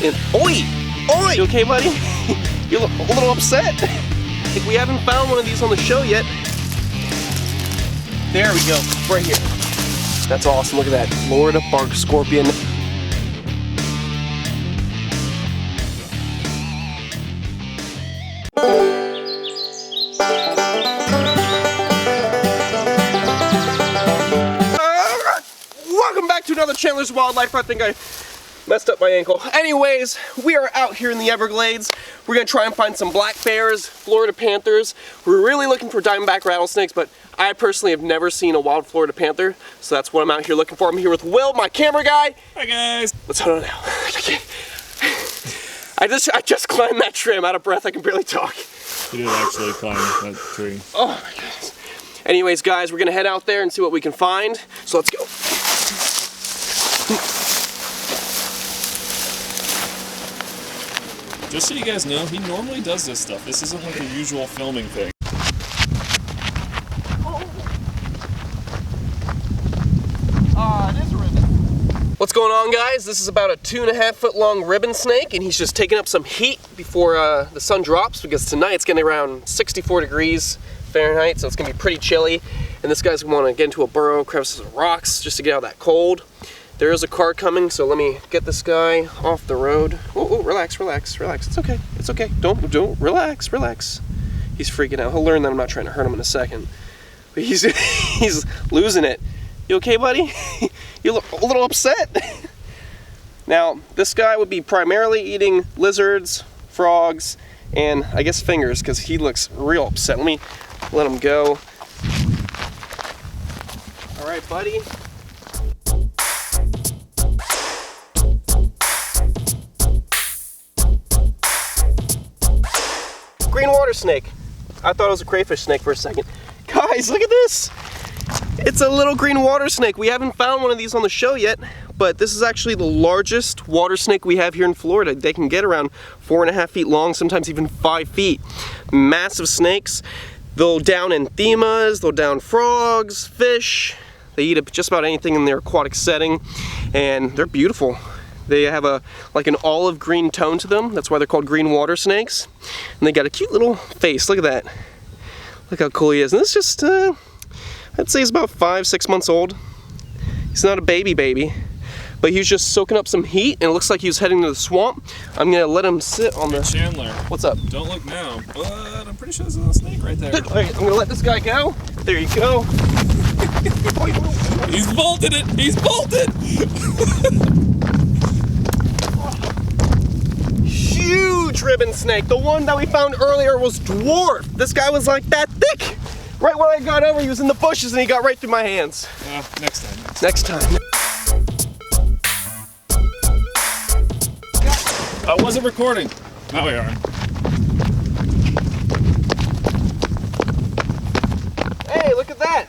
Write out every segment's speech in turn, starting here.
And oi! Oi! You okay, buddy? You look a little upset. Like we haven't found one of these on the show yet. There we go, right here. That's awesome, look at that. Florida bark scorpion. Welcome back to another Chandler's Wildlife. I think I messed up my ankle. Anyways, we are out here in the Everglades. We're gonna try and find some black bears, Florida panthers. We're really looking for diamondback rattlesnakes, but I personally have never seen a wild Florida panther, so that's what I'm out here looking for. I'm here with Will, my camera guy. Hi guys. Let's head on now. I just climbed that tree. I'm out of breath. I can barely talk. You did actually climb that tree. Oh my goodness. Anyways, guys, we're gonna head out there and see what we can find. So let's go. Just so you guys know, he normally does this stuff. This isn't like a usual filming thing. It is a ribbon. What's going on, guys? This is about a 2.5 foot long ribbon snake, and he's just taking up some heat before the sun drops, because tonight it's getting around 64 degrees Fahrenheit, so it's gonna be pretty chilly. And this guy's gonna wanna get into a burrow, crevices of rocks, just to get out of that cold. There is a car coming, so let me get this guy off the road. Oh, relax, relax, relax. It's okay, it's okay. Don't, relax, relax. He's freaking out. He'll learn that I'm not trying to hurt him in a second. But he's losing it. You okay, buddy? You look a little upset. Now, this guy would be primarily eating lizards, frogs, and I guess fingers, because he looks real upset. Let me let him go. All right, buddy. Green water snake. I thought it was a crayfish snake for a second. Guys, look at this. It's a little green water snake. We haven't found one of these on the show yet, but this is actually the largest water snake we have here in Florida. They can get around 4.5 feet long, sometimes even 5 feet. Massive snakes. They'll down anthemas, they'll down frogs, fish. They eat just about anything in their aquatic setting, and they're beautiful. They have like an olive green tone to them. That's why they're called green water snakes. And they got a cute little face. Look at that. Look how cool he is. And this just, I'd say he's about 5-6 months old. He's not a baby, but he was just soaking up some heat, and it looks like he was heading to the swamp. I'm gonna let him sit on the... Chandler. What's up? Don't look now, but I'm pretty sure there's a snake right there. Alright, I'm gonna let this guy go. There you go. He's bolted it! He's bolted! Huge ribbon snake. The one that we found earlier was dwarf. This guy was like that thick. Right when I got over, he was in the bushes and he got right through my hands. Next time. Next time. I wasn't recording. Now we are. Hey, look at that.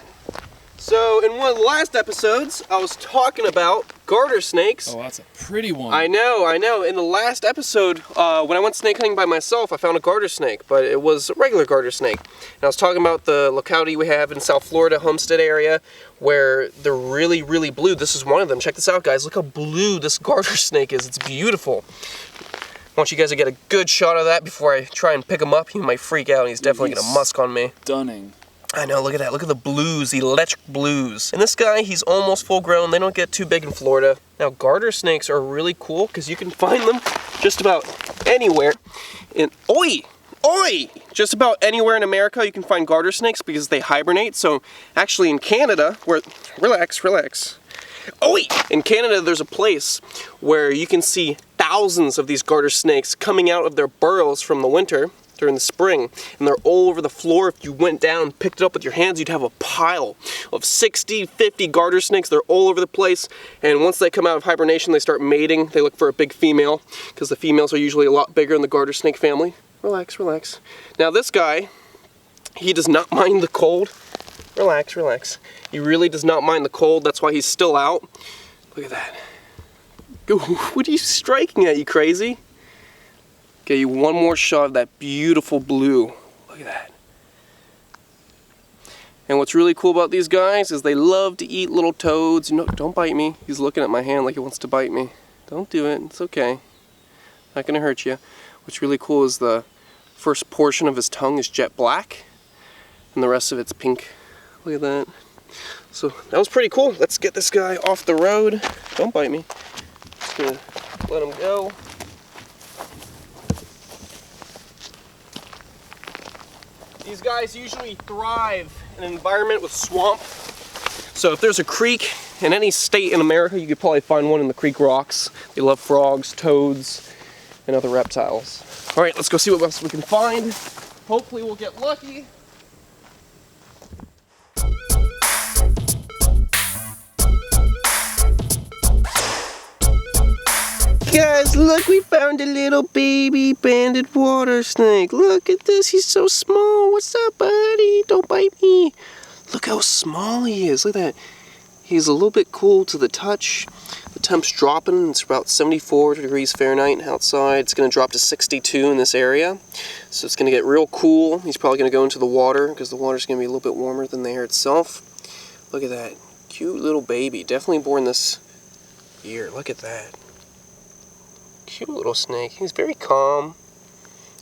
So in one of the last episodes, I was talking about garter snakes. Oh, that's a pretty one. I know. In the last episode, when I went snake hunting by myself, I found a garter snake, but it was a regular garter snake. And I was talking about the locality we have in South Florida, Homestead area, where they're really, really blue. This is one of them. Check this out, guys. Look how blue this garter snake is. It's beautiful. I want you guys to get a good shot of that before I try and pick him up. He might freak out, and he's definitely going to musk on me. Stunning. I know, look at that. Look at the blues, the electric blues. And this guy, he's almost full grown. They don't get too big in Florida. Now, garter snakes are really cool because you can find them just about anywhere. Just about anywhere in America you can find garter snakes because they hibernate. So actually in Canada, where, relax. In Canada, there's a place where you can see thousands of these garter snakes coming out of their burrows from the winter during the spring, and they're all over the floor. If you went down and picked it up with your hands, you'd have a pile of 60, 50 garter snakes. They're all over the place, and once they come out of hibernation, they start mating. They look for a big female, because the females are usually a lot bigger in the garter snake family. Relax. Now this guy, he does not mind the cold. Relax. He really does not mind the cold. That's why he's still out. Look at that. What are you striking at, you crazy? Get you one more shot of that beautiful blue. Look at that. And what's really cool about these guys is they love to eat little toads. No, don't bite me. He's looking at my hand like he wants to bite me. Don't do it. It's okay. not gonna hurt you. What's really cool is the first portion of his tongue is jet black, and the rest of it's pink. Look at that. So that was pretty cool. Let's get this guy off the road. Don't bite me. Just gonna let him go. These guys usually thrive in an environment with swamp. So if there's a creek in any state in America, you could probably find one in the creek rocks. They love frogs, toads, and other reptiles. All right, let's go see what else we can find. Hopefully we'll get lucky. Guys, look, we found a little baby banded water snake. Look at this, he's so small. What's up, buddy? Don't bite me. Look how small he is. Look at that. He's a little bit cool to the touch. The temp's dropping. It's about 74 degrees Fahrenheit outside. It's going to drop to 62 in this area. So it's going to get real cool. He's probably going to go into the water because the water's going to be a little bit warmer than the air itself. Look at that. Cute little baby. Definitely born this year. Look at that. Cute little snake. He's very calm.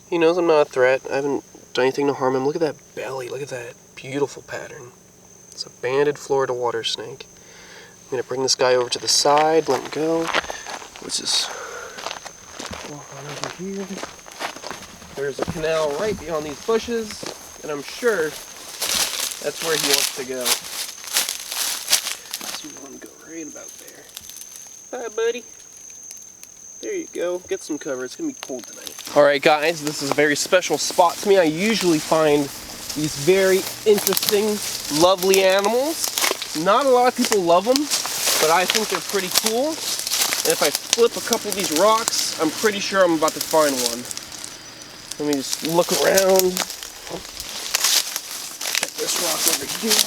He knows I'm not a threat. I haven't done anything to harm him. Look at that belly. Look at that beautiful pattern. It's a banded Florida water snake. I'm going to bring this guy over to the side, let him go. Let's just walk on over here. There's a canal right beyond these bushes, and I'm sure that's where he wants to go. So we want to go right about there. Hi, buddy. There you go. Get some cover. It's going to be cold tonight. Alright guys, this is a very special spot to me. I usually find these very interesting, lovely animals. Not a lot of people love them, but I think they're pretty cool. And if I flip a couple of these rocks, I'm pretty sure I'm about to find one. Let me just look around. Check this rock over here.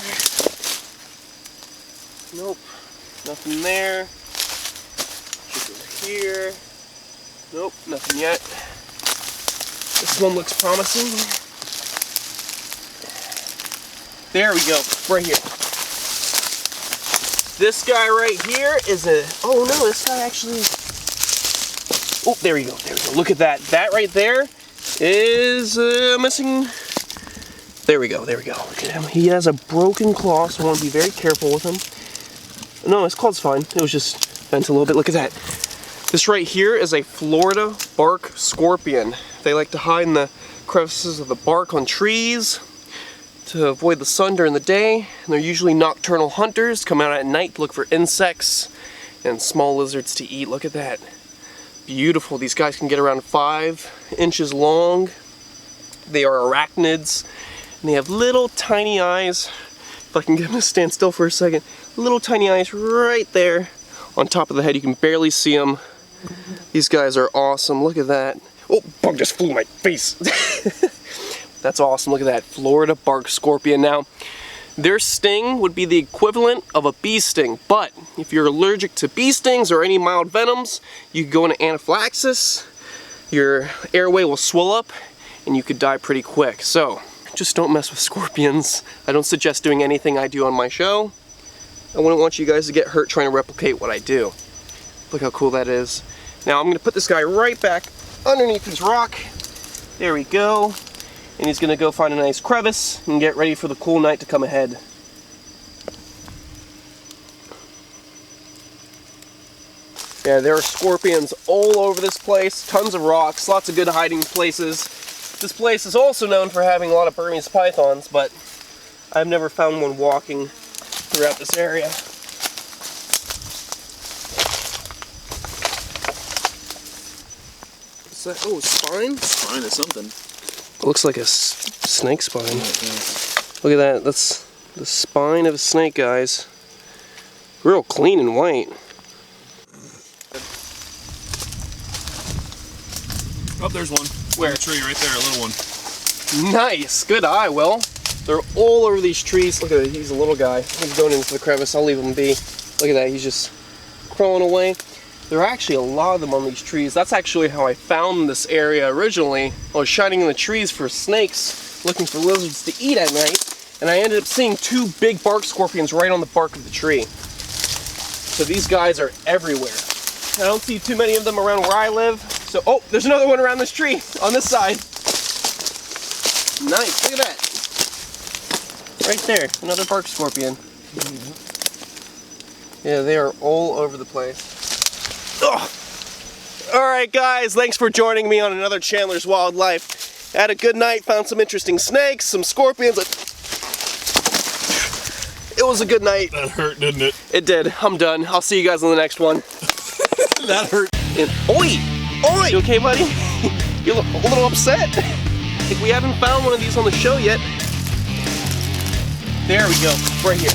Nope, nothing there. Check over here. Nope, nothing yet. This one looks promising. There we go, right here. This guy right here is a, oh no, this guy actually, oh, there we go, there we go. Look at that. That right there is missing. There we go, there we go. Look at him. He has a broken claw, so I want to be very careful with him. No, his claw's fine. It was just bent a little bit. Look at that. This right here is a Florida bark scorpion. They like to hide in the crevices of the bark on trees to avoid the sun during the day. And they're usually nocturnal hunters, come out at night to look for insects and small lizards to eat. Look at that. Beautiful. These guys can get around 5 inches long. They are arachnids, and they have little tiny eyes. If I can get them to stand still for a second. Little tiny eyes right there on top of the head. You can barely see them. These guys are awesome. Look at that. Oh, bug just flew in my face. That's awesome. Look at that. Florida bark scorpion. Now, their sting would be the equivalent of a bee sting, but if you're allergic to bee stings or any mild venoms, you could go into anaphylaxis, your airway will swell up, and you could die pretty quick. So, just don't mess with scorpions. I don't suggest doing anything I do on my show. I wouldn't want you guys to get hurt trying to replicate what I do. Look how cool that is. Now I'm going to put this guy right back underneath his rock. There we go. And he's going to go find a nice crevice and get ready for the cool night to come ahead. Yeah, there are scorpions all over this place. Tons of rocks, lots of good hiding places. This place is also known for having a lot of Burmese pythons, but I've never found one walking throughout this area. What's that? Oh, spine? Spine is something. It looks like a snake spine. Look at that. That's the spine of a snake, guys. Real clean and white. Oh, there's one. Where? On the tree right there, a little one. Nice. Good eye, Will. They're all over these trees. Look at that. He's a little guy. He's going into the crevice. I'll leave him be. Look at that. He's just crawling away. There are actually a lot of them on these trees. That's actually how I found this area originally. I was shining in the trees for snakes, looking for lizards to eat at night, and I ended up seeing 2 big bark scorpions right on the bark of the tree. So these guys are everywhere. I don't see too many of them around where I live, so So, oh, there's another one around this tree on this side. Nice, look at that. Right there, another bark scorpion. Yeah, they are all over the place. Ugh. All right, guys, thanks for joining me on another Chandler's Wildlife. Had a good night, found some interesting snakes, some scorpions. It was a good night. That hurt, didn't it? It did. I'm done. I'll see you guys on the next one. That hurt. And, oi! Oi! You okay, buddy? You're a little upset. Like, we haven't found one of these on the show yet. There we go. Right here.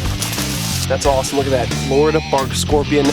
That's awesome. Look at that. Florida bark scorpion.